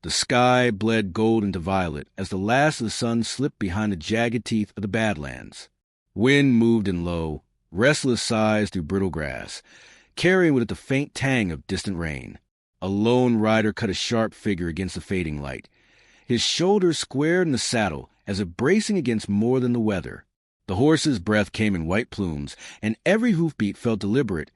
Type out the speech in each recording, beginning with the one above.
The sky bled gold into violet as the last of the sun slipped behind the jagged teeth of the Badlands. Wind moved in low, restless sighs through brittle grass, carrying with it the faint tang of distant rain. A lone rider cut a sharp figure against the fading light, his shoulders squared in the saddle as if bracing against more than the weather. The horse's breath came in white plumes, and every hoofbeat felt deliberate,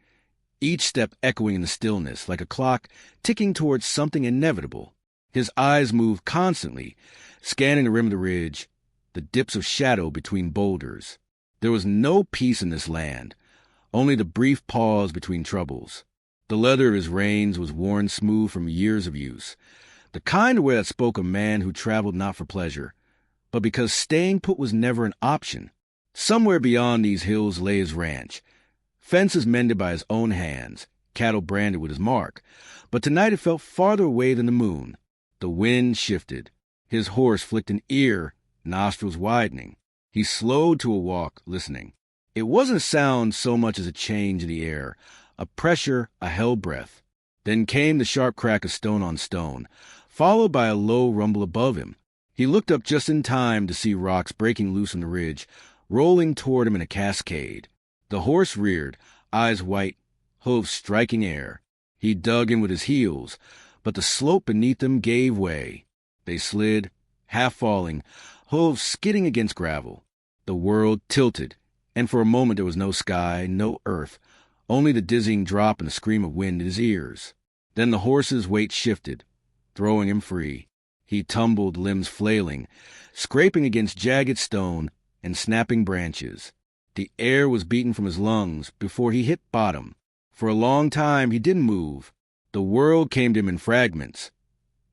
each step echoing in the stillness like a clock ticking towards something inevitable. His eyes moved constantly, scanning the rim of the ridge, the dips of shadow between boulders. There was no peace in this land, only the brief pause between troubles. The leather of his reins was worn smooth from years of use, the kind of wear that spoke of a man who traveled not for pleasure, but because staying put was never an option. Somewhere beyond these hills lay his ranch, fences mended by his own hands, cattle branded with his mark, but tonight it felt farther away than the moon. The wind shifted. His horse flicked an ear, nostrils widening. He slowed to a walk, listening. It wasn't a sound so much as a change in the air, a pressure, a held breath. Then came the sharp crack of stone on stone, followed by a low rumble above him. He looked up just in time to see rocks breaking loose from the ridge, rolling toward him in a cascade. The horse reared, eyes white, hooves striking air. He dug in with his heels, but the slope beneath them gave way. They slid, half falling, hooves skidding against gravel. The world tilted, and for a moment there was no sky, no earth, only the dizzying drop and the scream of wind in his ears. Then the horse's weight shifted, throwing him free. He tumbled, limbs flailing, scraping against jagged stone and snapping branches. The air was beaten from his lungs before he hit bottom. For a long time he didn't move. The world came to him in fragments.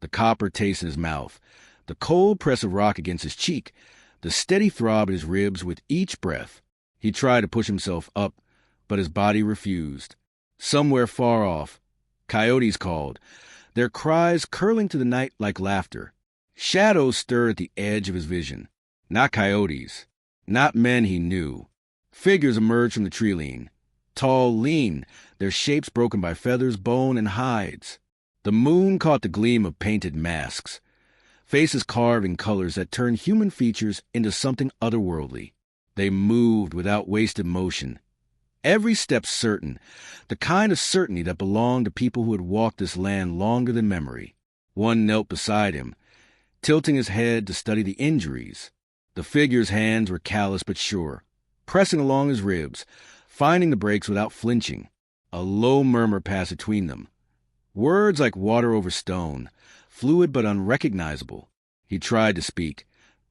The copper taste in his mouth, the cold press of rock against his cheek, the steady throb in his ribs with each breath. He tried to push himself up, but his body refused. Somewhere far off, coyotes called, their cries curling to the night like laughter. Shadows stirred at the edge of his vision. Not coyotes, not men he knew. Figures emerged from the tree-lean, tall, lean, their shapes broken by feathers, bone, and hides. The moon caught the gleam of painted masks, faces carved in colors that turned human features into something otherworldly. They moved without wasted motion, every step certain, the kind of certainty that belonged to people who had walked this land longer than memory. One knelt beside him, tilting his head to study the injuries. The figure's hands were callous but sure, pressing along his ribs, finding the breaks without flinching. A low murmur passed between them, words like water over stone, fluid but unrecognizable. He tried to speak,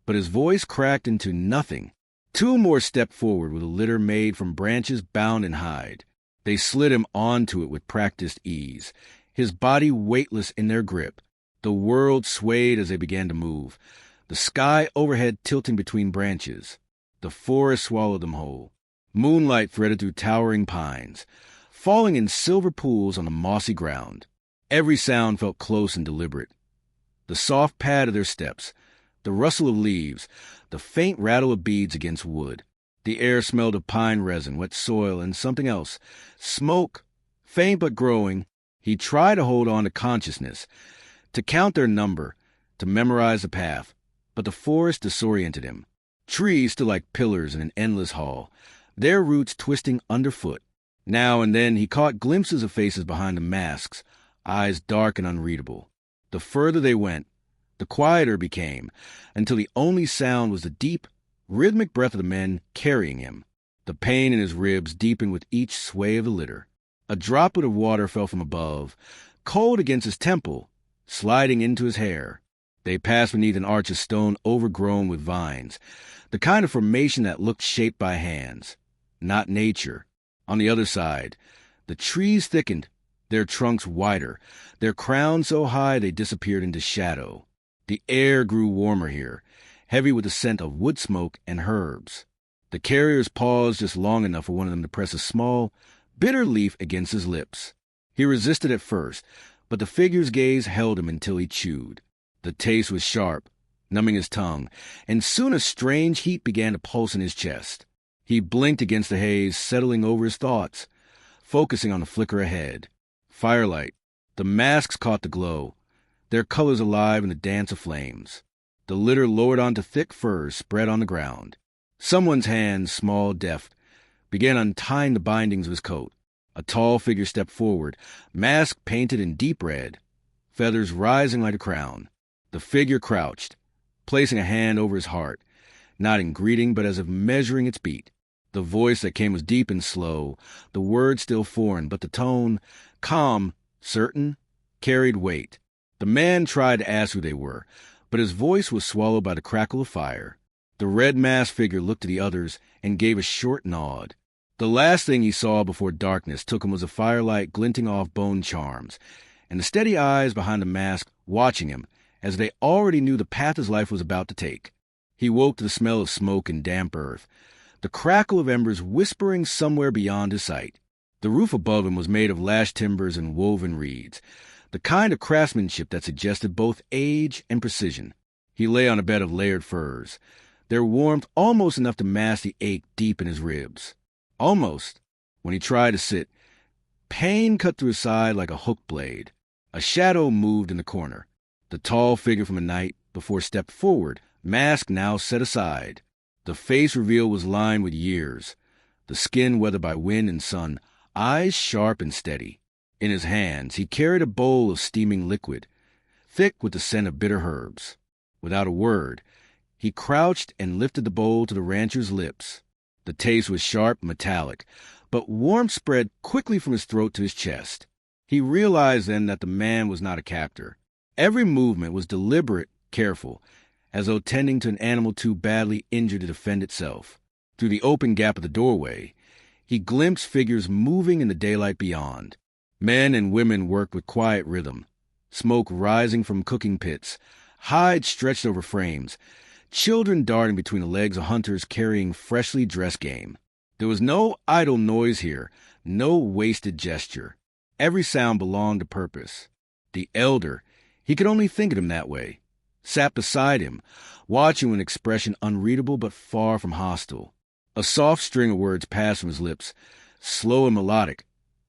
but his voice cracked into nothing. Two more stepped forward with a litter made from branches bound in hide. They slid him onto it with practiced ease, his body weightless in their grip. The world swayed as they began to move, the sky overhead tilting between branches. The forest swallowed them whole. Moonlight threaded through towering pines, falling in silver pools on the mossy ground. Every sound felt close and deliberate. The soft pad of their steps, the rustle of leaves, the faint rattle of beads against wood. The air smelled of pine resin, wet soil, and something else. Smoke, faint but growing. He tried to hold on to consciousness, to count their number, to memorize the path, but the forest disoriented him. Trees stood like pillars in an endless hall, their roots twisting underfoot. Now and then he caught glimpses of faces behind the masks, eyes dark and unreadable. The further they went, the quieter it became, until the only sound was the deep, rhythmic breath of the men carrying him. The pain in his ribs deepened with each sway of the litter. A droplet of water fell from above, cold against his temple, sliding into his hair. They passed beneath an arch of stone overgrown with vines, the kind of formation that looked shaped by hands, not nature. On the other side, the trees thickened, their trunks wider, their crowns so high they disappeared into shadow. The air grew warmer here, heavy with the scent of wood smoke and herbs. The carriers paused just long enough for one of them to press a small, bitter leaf against his lips. He resisted at first, but the figure's gaze held him until he chewed. The taste was sharp, numbing his tongue, and soon a strange heat began to pulse in his chest. He blinked against the haze, settling over his thoughts, focusing on the flicker ahead. Firelight. The masks caught the glow. their colors alive in the dance of flames. The litter lowered onto thick furs spread on the ground. Someone's hands, small, deft, began untying the bindings of his coat. A tall figure stepped forward, mask painted in deep red, feathers rising like a crown. The figure crouched, placing a hand over his heart, not in greeting but as if measuring its beat. The voice that came was deep and slow, the words still foreign, but the tone, calm, certain, carried weight. The man tried to ask who they were, but his voice was swallowed by the crackle of fire. The red-masked figure looked at the others and gave a short nod. The last thing he saw before darkness took him was a firelight glinting off bone charms, and the steady eyes behind the mask watching him, as they already knew the path his life was about to take. He woke to the smell of smoke and damp earth, the crackle of embers whispering somewhere beyond his sight. The roof above him was made of lashed timbers and woven reeds, the kind of craftsmanship that suggested both age and precision. He lay on a bed of layered furs, their warmth almost enough to mask the ache deep in his ribs. Almost, when he tried to sit, pain cut through his side like a hooked blade. A shadow moved in the corner. The tall figure from the night before stepped forward, mask now set aside. The face revealed was lined with years, the skin weathered by wind and sun, eyes sharp and steady. In his hands he carried a bowl of steaming liquid, thick with the scent of bitter herbs. Without a word, he crouched and lifted the bowl to the rancher's lips. The taste was sharp and metallic, but warmth spread quickly from his throat to his chest. He realized then that the man was not a captor. Every movement was deliberate, careful, as though tending to an animal too badly injured to defend itself. Through the open gap of the doorway, he glimpsed figures moving in the daylight beyond. Men and women worked with quiet rhythm, smoke rising from cooking pits, hides stretched over frames, children darting between the legs of hunters carrying freshly dressed game. There was no idle noise here, no wasted gesture. Every sound belonged to purpose. The elder, he could only think of him that way, sat beside him, watching with an expression unreadable but far from hostile. A soft string of words passed from his lips, slow and melodic,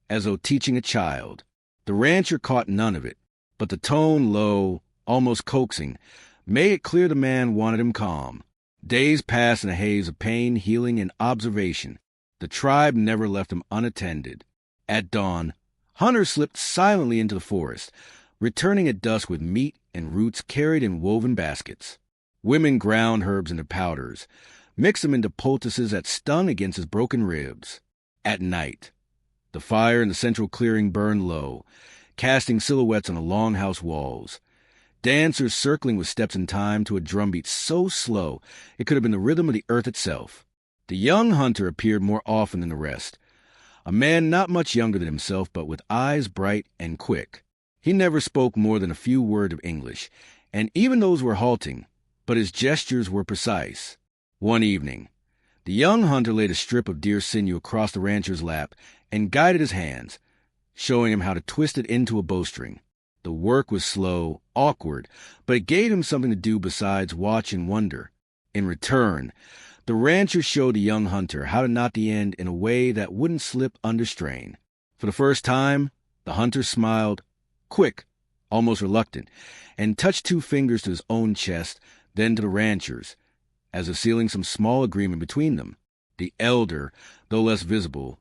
as though teaching a child. The rancher caught none of it, but the tone, low, almost coaxing, made it clear the man wanted him calm. Days passed in a haze of pain, healing, and observation. The tribe never left him unattended. At dawn, hunters slipped silently into the forest, returning at dusk with meat and roots carried in woven baskets. Women ground herbs into powders, mixed them into poultices that stung against his broken ribs. At night, the fire in the central clearing burned low, casting silhouettes on the longhouse walls. Dancers circling with steps in time to a drumbeat so slow it could have been the rhythm of the earth itself. The young hunter appeared more often than the rest, a man not much younger than himself but with eyes bright and quick. He never spoke more than a few words of English, and even those were halting, but his gestures were precise. One evening, the young hunter laid a strip of deer sinew across the rancher's lap and guided his hands, showing him how to twist it into a bowstring. The work was slow, awkward, but it gave him something to do besides watch and wonder. In return, the rancher showed the young hunter how to knot the end in a way that wouldn't slip under strain. For the first time, the hunter smiled, quick, almost reluctant, and touched 2 fingers to his own chest, then to the rancher's, as if sealing some small agreement between them. The elder, though less visible,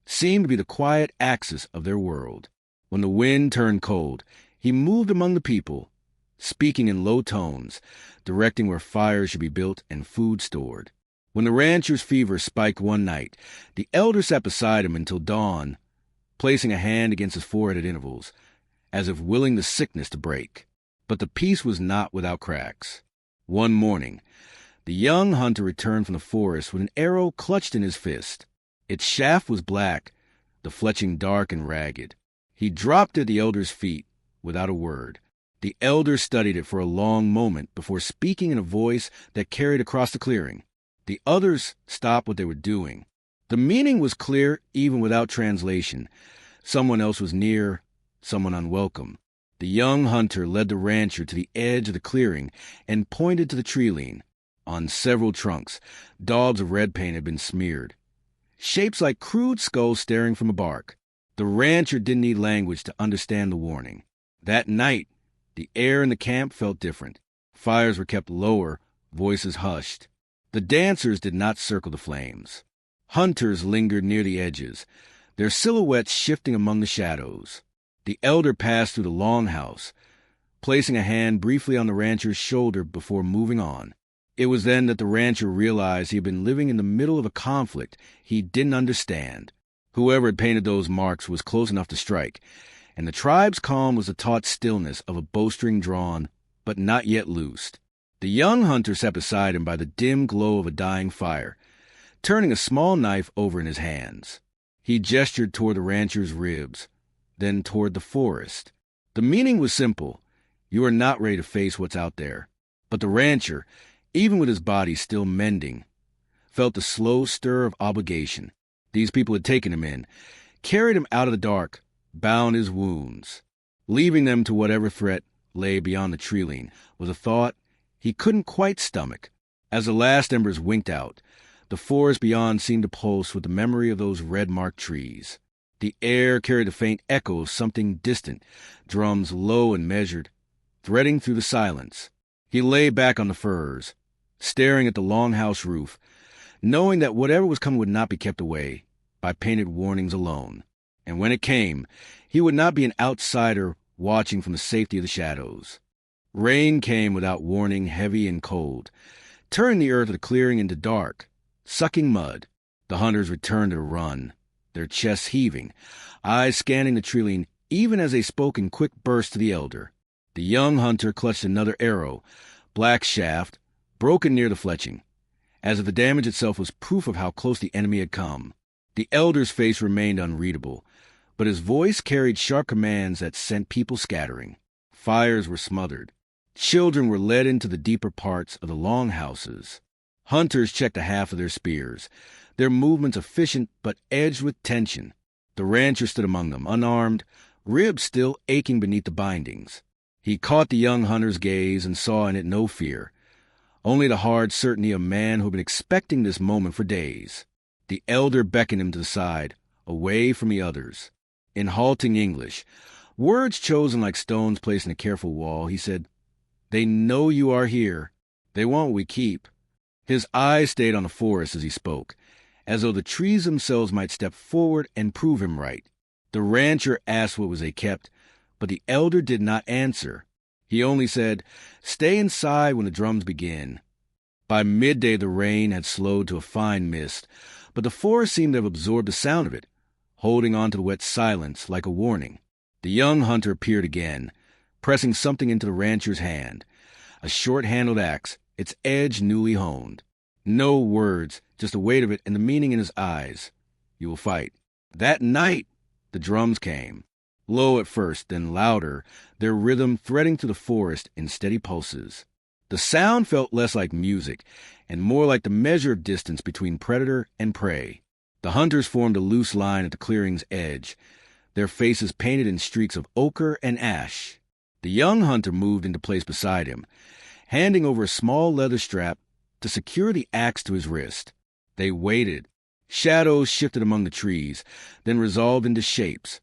seemed to be the quiet axis of their world. When the wind turned cold, he moved among the people, speaking in low tones, directing where fires should be built and food stored. When the rancher's fever spiked one night, the elder sat beside him until dawn, placing a hand against his forehead at intervals, as if willing the sickness to break. But the peace was not without cracks. One morning, the young hunter returned from the forest with an arrow clutched in his fist. Its shaft was black, the fletching dark and ragged. He dropped at the elder's feet without a word. The elder studied it for a long moment before speaking in a voice that carried across the clearing. The others stopped what they were doing. The meaning was clear even without translation. Someone else was near, someone unwelcome. The young hunter led the rancher to the edge of the clearing and pointed to the tree lean. On several trunks, daubs of red paint had been smeared, shapes like crude skulls staring from a bark. The rancher didn't need language to understand the warning. That night, The air in the camp felt different. Fires were kept lower, voices hushed. The dancers did not circle the flames. Hunters lingered near the edges, their silhouettes shifting among the shadows. The elder passed through the longhouse, placing a hand briefly on the rancher's shoulder before moving on. It was then that the rancher realized he had been living in the middle of a conflict he didn't understand. Whoever had painted those marks was close enough to strike, and the tribe's calm was the taut stillness of a bowstring drawn, but not yet loosed. The young hunter sat beside him by the dim glow of a dying fire, turning a small knife over in his hands. He gestured toward the rancher's ribs, then toward the forest. The meaning was simple. You are not ready to face what's out there. But the rancher, even with his body still mending, felt the slow stir of obligation. These people had taken him in, carried him out of the dark, bound his wounds. Leaving them to whatever threat lay beyond the tree-line was a thought he couldn't quite stomach. As the last embers winked out, the forest beyond seemed to pulse with the memory of those red-marked trees. The air carried a faint echo of something distant, drums low and measured, threading through the silence. He lay back on the furs, staring at the longhouse roof, knowing that whatever was coming would not be kept away by painted warnings alone. And when it came, he would not be an outsider watching from the safety of the shadows. Rain came without warning, heavy and cold, turning the earth of the clearing into dark, sucking mud. The hunters returned to run, their chests heaving, eyes scanning the tree-line even as they spoke in quick bursts to the elder. The young hunter clutched another arrow, black shaft, broken near the fletching, as if the damage itself was proof of how close the enemy had come. The elder's face remained unreadable, but his voice carried sharp commands that sent people scattering. Fires were smothered. Children were led into the deeper parts of the longhouses. Hunters checked the half of their spears, their movements efficient but edged with tension. The rancher stood among them, unarmed, ribs still aching beneath the bindings. He caught the young hunter's gaze and saw in it no fear, only the hard certainty of a man who had been expecting this moment for days. The elder beckoned him to the side, away from the others. In halting English, words chosen like stones placed in a careful wall, he said, "They know you are here. They want what we keep." His eyes stayed on the forest as he spoke, as though the trees themselves might step forward and prove him right. The rancher asked what was they kept, but the elder did not answer. He only said, "Stay inside when the drums begin." By midday the rain had slowed to a fine mist, but the forest seemed to have absorbed the sound of it, holding on to the wet silence like a warning. The young hunter appeared again, pressing something into the rancher's hand, a short-handled axe, its edge newly honed. No words, just the weight of it and the meaning in his eyes. "You will fight." That night, the drums came. Low at first, then louder, their rhythm threading through the forest in steady pulses. The sound felt less like music and more like the measure of distance between predator and prey. The hunters formed a loose line at the clearing's edge, their faces painted in streaks of ochre and ash. The young hunter moved into place beside him, handing over a small leather strap to secure the axe to his wrist. They waited. Shadows shifted among the trees, then resolved into shapes.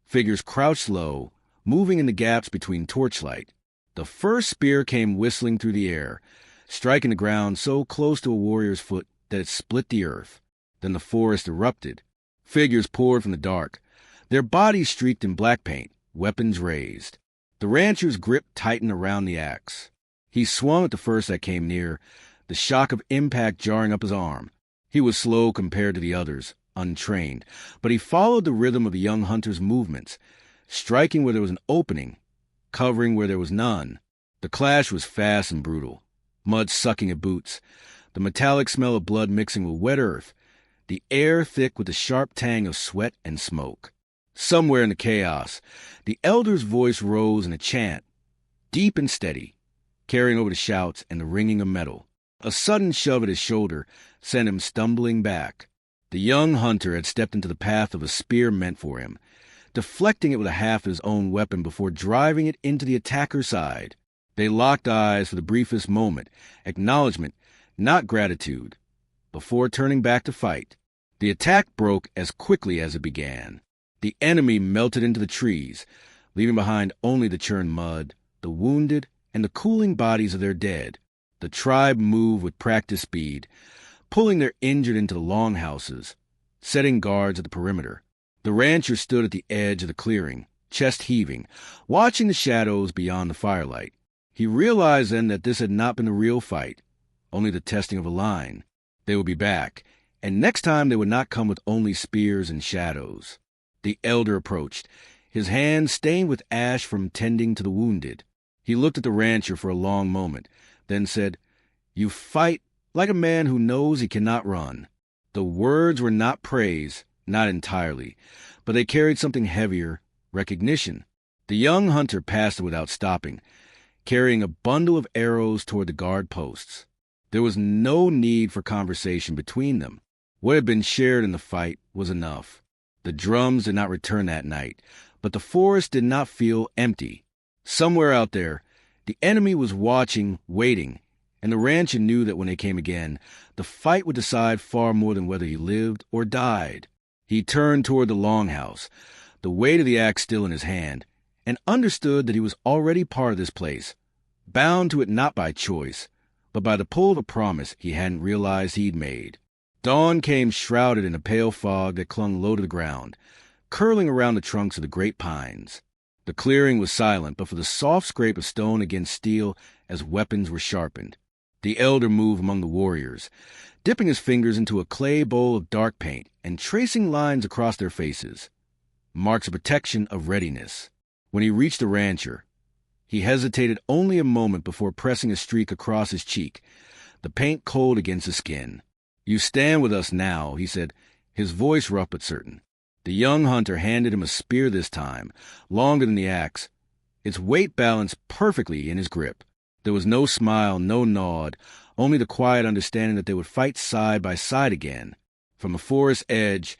Figures crouched low, moving in the gaps between torchlight. The first spear came whistling through the air, striking the ground so close to a warrior's foot that it split the earth. Then the forest erupted. Figures poured from the dark, their bodies streaked in black paint, weapons raised. The rancher's grip tightened around the axe. He swung at the first that came near, the shock of impact jarring up his arm. He was slow compared to the others, untrained, but he followed the rhythm of the young hunter's movements, striking where there was an opening, covering where there was none. The clash was fast and brutal, mud sucking at boots, the metallic smell of blood mixing with wet earth, the air thick with the sharp tang of sweat and smoke. Somewhere in the chaos, the elder's voice rose in a chant, deep and steady, carrying over the shouts and the ringing of metal. A sudden shove at his shoulder sent him stumbling back. The young hunter had stepped into the path of a spear meant for him, deflecting it with a half of his own weapon before driving it into the attacker's side. They locked eyes for the briefest moment, acknowledgement, not gratitude, before turning back to fight. The attack broke as quickly as it began. The enemy melted into the trees, leaving behind only the churned mud, the the wounded, and the cooling bodies of their dead. The tribe moved with practiced speed, pulling their injured into the longhouses, setting guards at the perimeter. The rancher stood at the edge of the clearing, chest heaving, watching the shadows beyond the firelight. He realized then that this had not been the real fight, only the testing of a line. They would be back, and next time they would not come with only spears and shadows. The elder approached, his hands stained with ash from tending to the wounded. He looked at the rancher for a long moment, then said, "You fight like a man who knows he cannot run." The words were not praise, not entirely, but they carried something heavier, recognition. The young hunter passed it without stopping, carrying a bundle of arrows toward the guard posts. There was no need for conversation between them. What had been shared in the fight was enough. The drums did not return that night, but the forest did not feel empty. Somewhere out there, the enemy was watching, waiting, and the rancher knew that when they came again, the fight would decide far more than whether he lived or died. He turned toward the longhouse, the weight of the axe still in his hand, and understood that he was already part of this place, bound to it not by choice, but by the pull of a promise he hadn't realized he'd made. Dawn came shrouded in a pale fog that clung low to the ground, curling around the trunks of the great pines. The clearing was silent, but for the soft scrape of stone against steel as weapons were sharpened. The elder moved among the warriors, dipping his fingers into a clay bowl of dark paint and tracing lines across their faces, marks of protection, of readiness. When he reached the rancher, he hesitated only a moment before pressing a streak across his cheek, the paint cold against his skin. "You stand with us now," he said, his voice rough but certain. The young hunter handed him a spear this time, longer than the axe, its weight balanced perfectly in his grip. There was no smile, no nod, only the quiet understanding that they would fight side by side again. From the forest edge,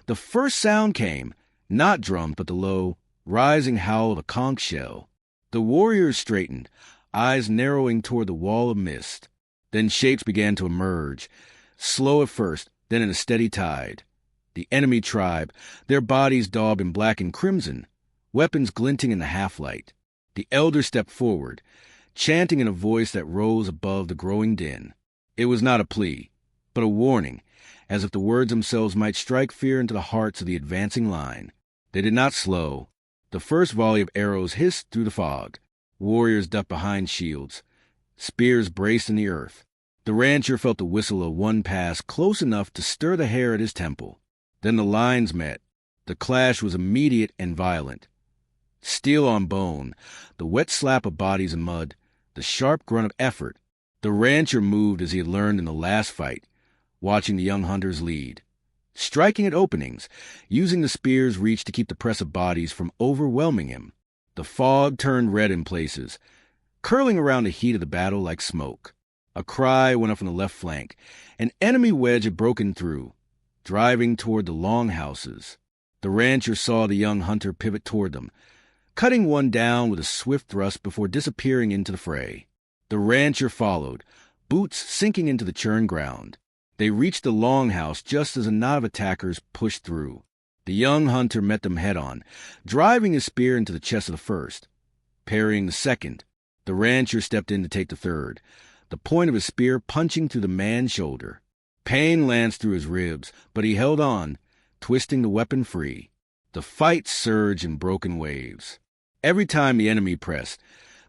the first sound came, not drums, but the low, rising howl of a conch shell. The warriors straightened, eyes narrowing toward the wall of mist. Then shapes began to emerge, slow at first, then in a steady tide. The enemy tribe, their bodies daubed in black and crimson, weapons glinting in the half-light. The elder stepped forward, chanting in a voice that rose above the growing din. It was not a plea, but a warning, as if the words themselves might strike fear into the hearts of the advancing line. They did not slow. The first volley of arrows hissed through the fog. Warriors ducked behind shields. Spears braced in the earth. The rancher felt the whistle of one pass close enough to stir the hair at his temple. Then the lines met. The clash was immediate and violent. Steel on bone, the wet slap of bodies in mud, the sharp grunt of effort. The rancher moved as he had learned in the last fight, watching the young hunters lead, striking at openings, using the spear's reach to keep the press of bodies from overwhelming him. The fog turned red in places, curling around the heat of the battle like smoke. A cry went up from the left flank. An enemy wedge had broken through, driving toward the longhouses. The rancher saw the young hunter pivot toward them, cutting one down with a swift thrust before disappearing into the fray. The rancher followed, boots sinking into the churned ground. They reached the longhouse just as a knot of attackers pushed through. The young hunter met them head-on, driving his spear into the chest of the first, parrying the second. The rancher stepped in to take the third, the point of his spear punching through the man's shoulder. Pain lanced through his ribs, but he held on, twisting the weapon free. The fight surged in broken waves. Every time the enemy pressed,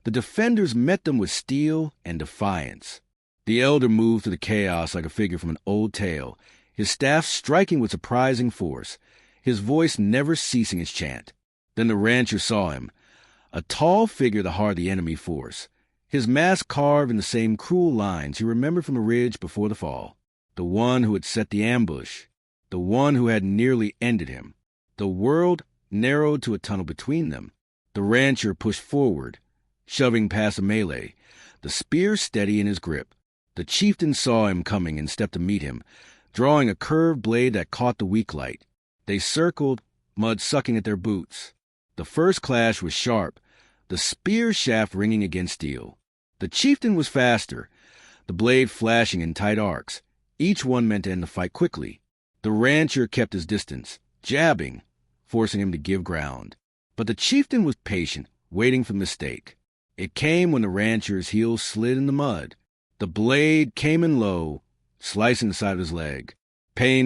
the defenders met them with steel and defiance. The elder moved through the chaos like a figure from an old tale, his staff striking with surprising force, his voice never ceasing its chant. Then the rancher saw him, a tall figure the heart of the enemy force, his mask carved in the same cruel lines he remembered from the ridge before the fall. The one who had set the ambush, the one who had nearly ended him. The world narrowed to a tunnel between them. The rancher pushed forward, shoving past a melee, the spear steady in his grip. The chieftain saw him coming and stepped to meet him, drawing a curved blade that caught the weak light. They circled, mud sucking at their boots. The first clash was sharp, the spear shaft ringing against steel. The chieftain was faster, the blade flashing in tight arcs, each one meant to end the fight quickly. The rancher kept his distance, jabbing, forcing him to give ground. But the chieftain was patient, waiting for the mistake. It came when the rancher's heel slid in the mud. The blade came in low, slicing the side of his leg. Pain